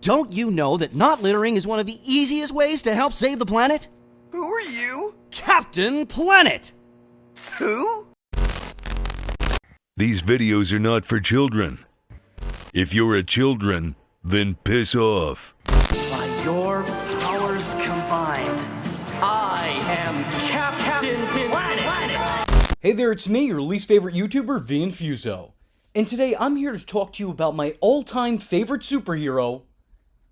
Don't you know that not littering is one of the easiest ways to help save the planet? Who are you? Captain Planet! Who? These videos are not for children. If you're a children, then piss off. By your powers combined, I am Captain Planet! Hey there, it's me, your least favorite YouTuber, Infuso. And today I'm here to talk to you about my all-time favorite superhero,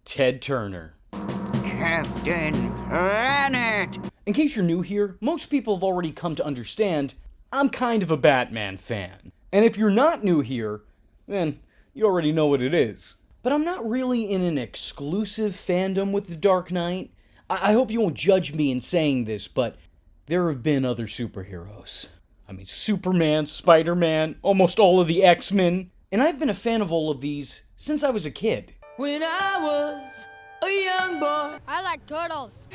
Ted Turner. Captain Planet! In case you're new here, most people have already come to understand I'm kind of a Batman fan. And if you're not new here, then you already know what it is. But I'm not really in an exclusive fandom with the Dark Knight. I hope you won't judge me in saying this, but there have been other superheroes. I mean, Superman, Spider-Man, almost all of the X-Men. And I've been a fan of all of these since I was a kid. When I was a young boy, I like turtles.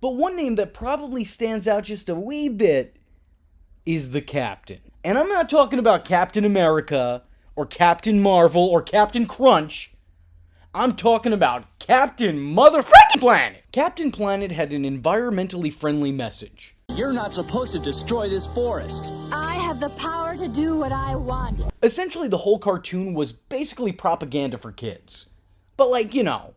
But one name that probably stands out just a wee bit is the Captain. And I'm not talking about Captain America, or Captain Marvel, or Captain Crunch. I'm talking about Captain Motherfucking Planet! Captain Planet had an environmentally friendly message. You're not supposed to destroy this forest. I have the power to do what I want. Essentially, the whole cartoon was basically propaganda for kids. But like, you know,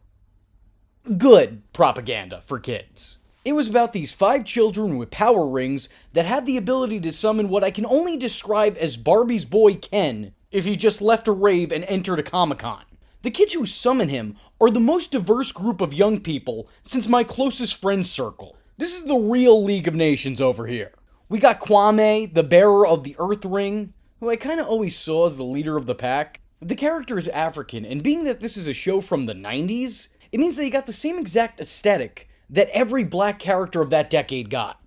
good propaganda for kids. It was about these 5 children with power rings that had the ability to summon what I can only describe as Barbie's boy Ken if he just left a rave and entered a Comic-Con. The kids who summon him are the most diverse group of young people since my closest friends circle. This is the real League of Nations over here. We got Kwame, the bearer of the Earth Ring, who I kind of always saw as the leader of the pack. The character is African, and being that this is a show from the 90s, it means that he got the same exact aesthetic that every black character of that decade got.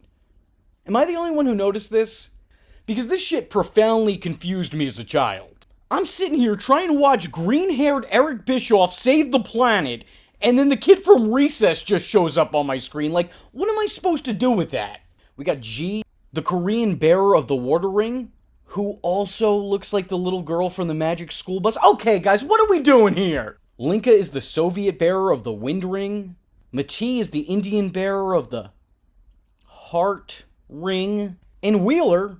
Am I the only one who noticed this? Because this shit profoundly confused me as a child. I'm sitting here trying to watch green-haired Eric Bischoff save the planet, and then the kid from Recess just shows up on my screen. Like, what am I supposed to do with that? We got G, the Korean bearer of the water ring, who also looks like the little girl from the Magic School Bus. Okay, guys, what are we doing here? Linka is the Soviet bearer of the wind ring. Mati is the Indian bearer of the heart ring. And Wheeler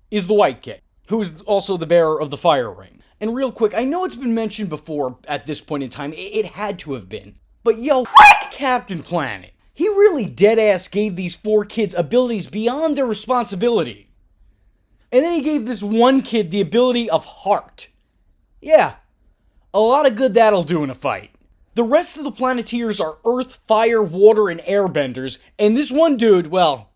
is the white kid, who is also the bearer of the fire ring. And real quick, I know it's been mentioned before at this point in time, it had to have been. But yo, f*** Captain Planet. He really deadass gave these 4 kids abilities beyond their responsibility. And then he gave this one kid the ability of heart. Yeah, a lot of good that'll do in a fight. The rest of the Planeteers are earth, fire, water, and airbenders, and this one dude, well,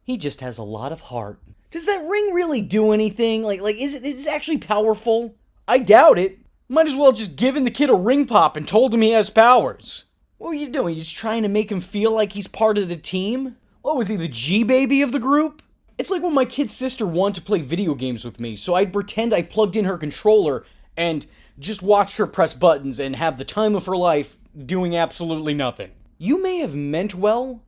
he just has a lot of heart. Does that ring really do anything? Is it actually powerful? I doubt it. Might as well just given the kid a ring pop and told him he has powers. What were you doing? You just trying to make him feel like he's part of the team? What, was he the G-baby of the group? It's like when my kid's sister wanted to play video games with me, so I'd pretend I plugged in her controller and just watched her press buttons and have the time of her life doing absolutely nothing. You may have meant well,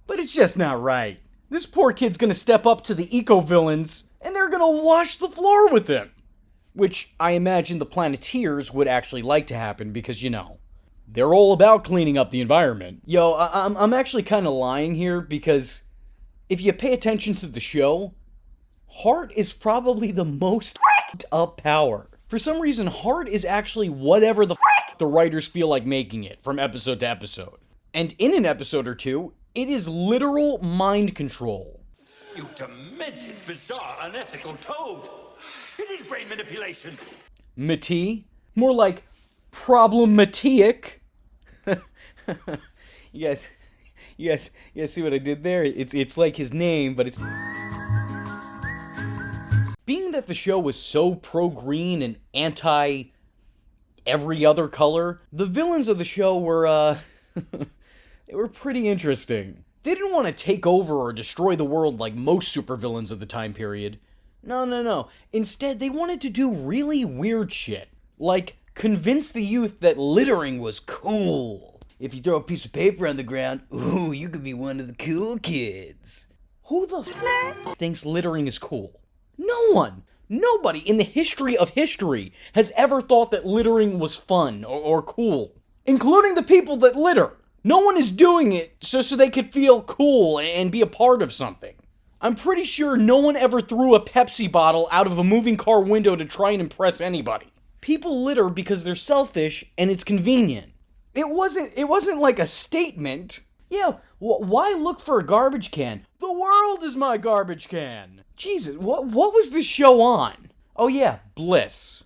but it's just not right. This poor kid's gonna step up to the eco-villains, and they're gonna wash the floor with him. Which I imagine the Planeteers would actually like to happen because, you know, they're all about cleaning up the environment. Yo, I'm actually kind of lying here because if you pay attention to the show, heart is probably the most up power. For some reason, heart is actually whatever the the writers feel like making it from episode to episode. And in an episode or two, it is literal mind control. You demented, bizarre, unethical toad! It is brain manipulation! Mati? More like problematic. You guys see what I did there? It's like his name, but it's... Being that the show was so pro-green and anti every other color, the villains of the show were, they were pretty interesting. They didn't want to take over or destroy the world like most supervillains of the time period. No. Instead, they wanted to do really weird shit. Like, convince the youth that littering was cool. If you throw a piece of paper on the ground, ooh, you could be one of the cool kids. Who the f*** thinks littering is cool? No one! Nobody in the history of history has ever thought that littering was fun or cool, including the people that litter. No one is doing it so they could feel cool and be a part of something. I'm pretty sure no one ever threw a Pepsi bottle out of a moving car window to try and impress anybody. People litter because they're selfish and it's convenient. It wasn't like a statement. Yeah, why look for a garbage can? The world is my garbage can. Jesus, what was this show on? Oh yeah, Bliss.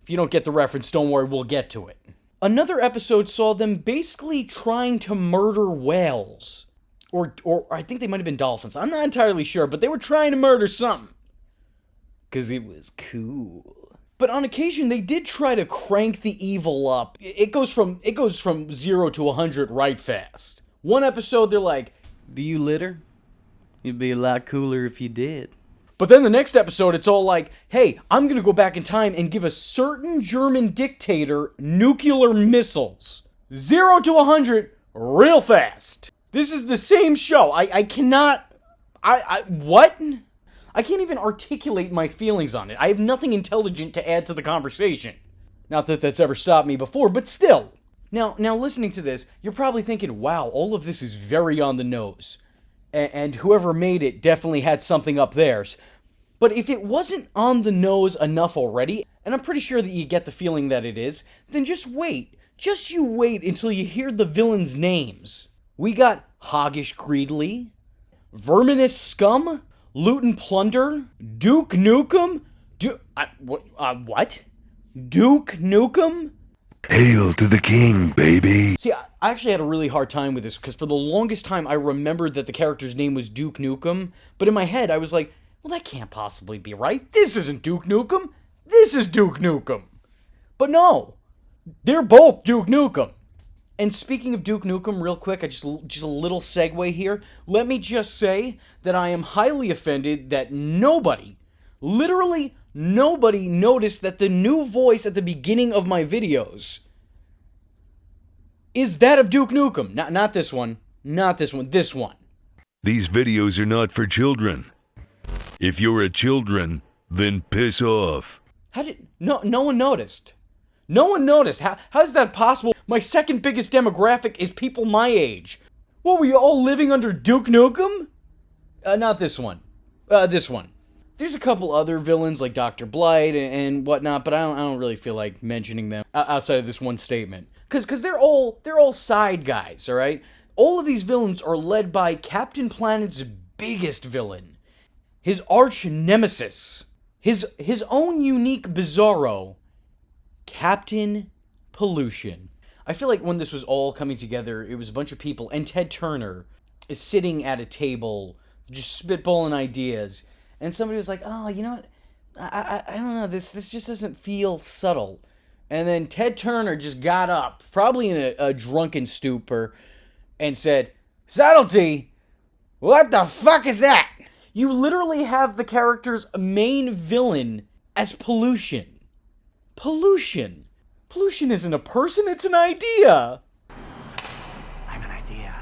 If you don't get the reference, don't worry, we'll get to it. Another episode saw them basically trying to murder whales. Or I think they might have been dolphins. I'm not entirely sure, but they were trying to murder something. 'Cause it was cool. But on occasion, they did try to crank the evil up. It goes from 0 to 100 right fast. One episode, they're like, "Do you litter? It'd be a lot cooler if you did." But then the next episode, it's all like, "Hey, I'm gonna go back in time and give a certain German dictator nuclear missiles. 0 to 100 real fast." This is the same show. I cannot... what? I can't even articulate my feelings on it. I have nothing intelligent to add to the conversation. Not that that's ever stopped me before, but still. Now listening to this, you're probably thinking, wow, all of this is very on the nose. And whoever made it definitely had something up theirs. But if it wasn't on the nose enough already, and I'm pretty sure that you get the feeling that it is, then just wait. Just you wait until you hear the villains' names. We got Hoggish Greedly, Verminous Scum, Loot Plunder, Duke Nukem, what? Duke Nukem? Hail to the king, baby. See, I actually had a really hard time with this, because for the longest time I remembered that the character's name was Duke Nukem, but in my head I was like, well, that can't possibly be right. This isn't Duke Nukem. This is Duke Nukem. But no, they're both Duke Nukem. And speaking of Duke Nukem, real quick, just a little segue here. Let me just say that I am highly offended that nobody, literally nobody, noticed that the new voice at the beginning of my videos is that of Duke Nukem. Not this one. Not this one. This one. These videos are not for children. If you're a children, then piss off. No one noticed. No one noticed. How is that possible? My second biggest demographic is people my age. What, were you all living under Duke Nukem? Not this one. This one. There's a couple other villains like Dr. Blight and whatnot, but I don't really feel like mentioning them outside of this one statement. Because they're all side guys, all right? All of these villains are led by Captain Planet's biggest villain. His arch nemesis. His own unique bizarro. Captain Pollution. I feel like when this was all coming together, it was a bunch of people, and Ted Turner is sitting at a table, just spitballing ideas, and somebody was like, oh, you know what, I don't know, this just doesn't feel subtle. And then Ted Turner just got up, probably in a drunken stupor, and said, subtlety? What the fuck is that? You literally have the character's main villain as pollution. Pollution. Pollution isn't a person, it's an idea. I'm an idea.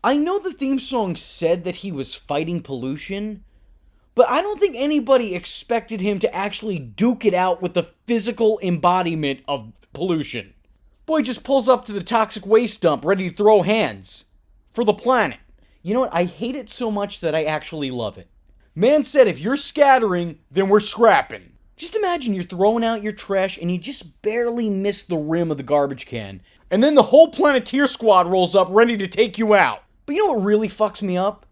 I know the theme song said that he was fighting pollution, but I don't think anybody expected him to actually duke it out with the physical embodiment of pollution. Boy just pulls up to the toxic waste dump ready to throw hands. For the planet. You know what? I hate it so much that I actually love it. Man said if you're scattering, then we're scrapping. Just imagine you're throwing out your trash and you just barely miss the rim of the garbage can. And then the whole Planeteer squad rolls up ready to take you out. But you know what really fucks me up?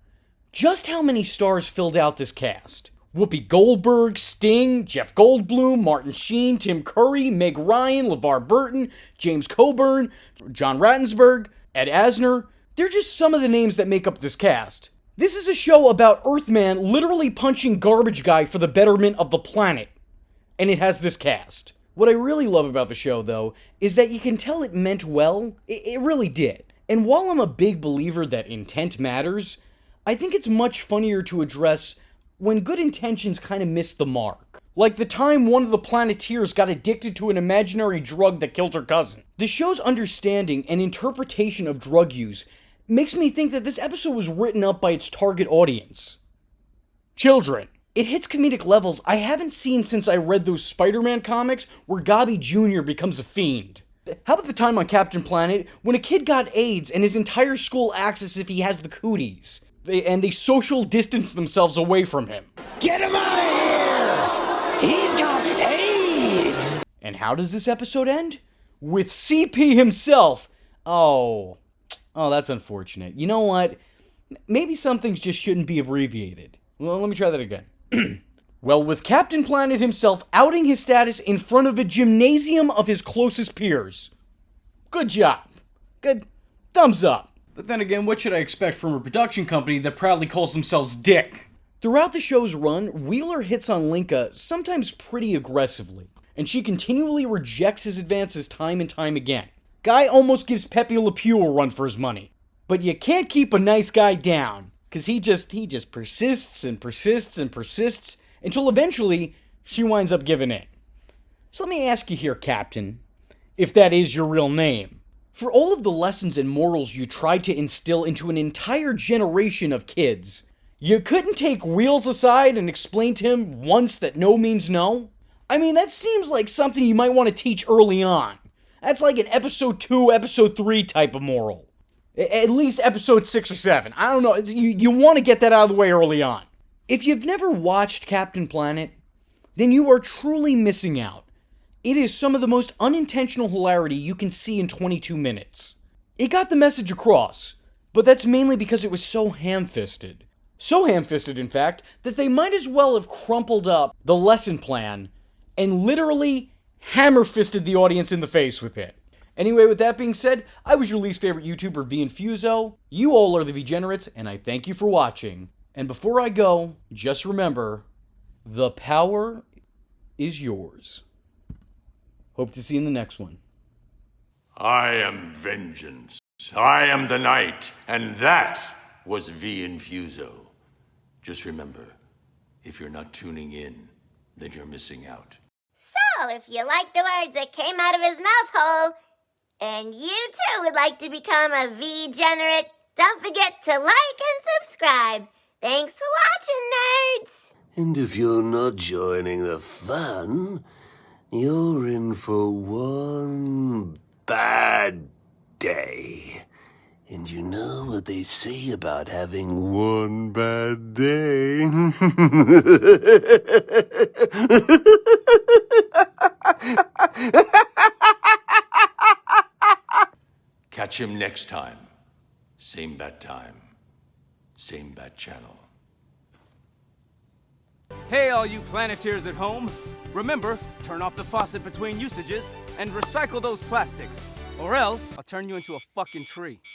Just how many stars filled out this cast. Whoopi Goldberg, Sting, Jeff Goldblum, Martin Sheen, Tim Curry, Meg Ryan, LeVar Burton, James Coburn, John Ratzenberg, Ed Asner. They're just some of the names that make up this cast. This is a show about Earthman literally punching Garbage Guy for the betterment of the planet. And it has this cast. What I really love about the show, though, is that you can tell it meant well. It really did. And while I'm a big believer that intent matters, I think it's much funnier to address when good intentions kind of miss the mark. Like the time one of the Planeteers got addicted to an imaginary drug that killed her cousin. The show's understanding and interpretation of drug use makes me think that this episode was written up by its target audience. Children. It hits comedic levels I haven't seen since I read those Spider-Man comics where Gobby Jr. becomes a fiend. How about the time on Captain Planet when a kid got AIDS and his entire school acts as if he has the cooties? They social distance themselves away from him. Get him out of here! He's got AIDS! And how does this episode end? With CP himself. Oh, that's unfortunate. You know what? Maybe some things just shouldn't be abbreviated. Well, let me try that again. Well, with Captain Planet himself outing his status in front of a gymnasium of his closest peers. Good job. Good. Thumbs up. But then again, what should I expect from a production company that proudly calls themselves Dick? Throughout the show's run, Wheeler hits on Linka, sometimes pretty aggressively, and she continually rejects his advances time and time again. Guy almost gives Pepe Le Pew a run for his money. But you can't keep a nice guy down, because he just persists and persists and persists, until eventually she winds up giving in. So let me ask you here, Captain, if that is your real name. For all of the lessons and morals you tried to instill into an entire generation of kids, you couldn't take Wheels aside and explain to him once that no means no? I mean, that seems like something you might want to teach early on. That's like an episode 2, episode 3 type of moral. At least episode 6 or 7. I don't know. You want to get that out of the way early on. If you've never watched Captain Planet, then you are truly missing out. It is some of the most unintentional hilarity you can see in 22 minutes. It got the message across, but that's mainly because it was so ham-fisted. So ham-fisted, in fact, that they might as well have crumpled up the lesson plan and literally hammer-fisted the audience in the face with it. Anyway, with that being said, I was your least favorite YouTuber, Infuso. You all are the Degenerates, and I thank you for watching. And before I go, just remember, the power is yours. Hope to see you in the next one. I am vengeance. I am the night, and that was V Infuso. Just remember, if you're not tuning in, then you're missing out. So, if you like the words that came out of his mouth hole, and you too would like to become a V-generate, don't forget to like and subscribe. Thanks for watching, nerds! And if you're not joining the fun, you're in for one bad day. And you know what they say about having one bad day? Catch him next time. Same bad time. Same bad channel. Hey, all you Planeteers at home. Remember, turn off the faucet between usages and recycle those plastics. Or else, I'll turn you into a fucking tree.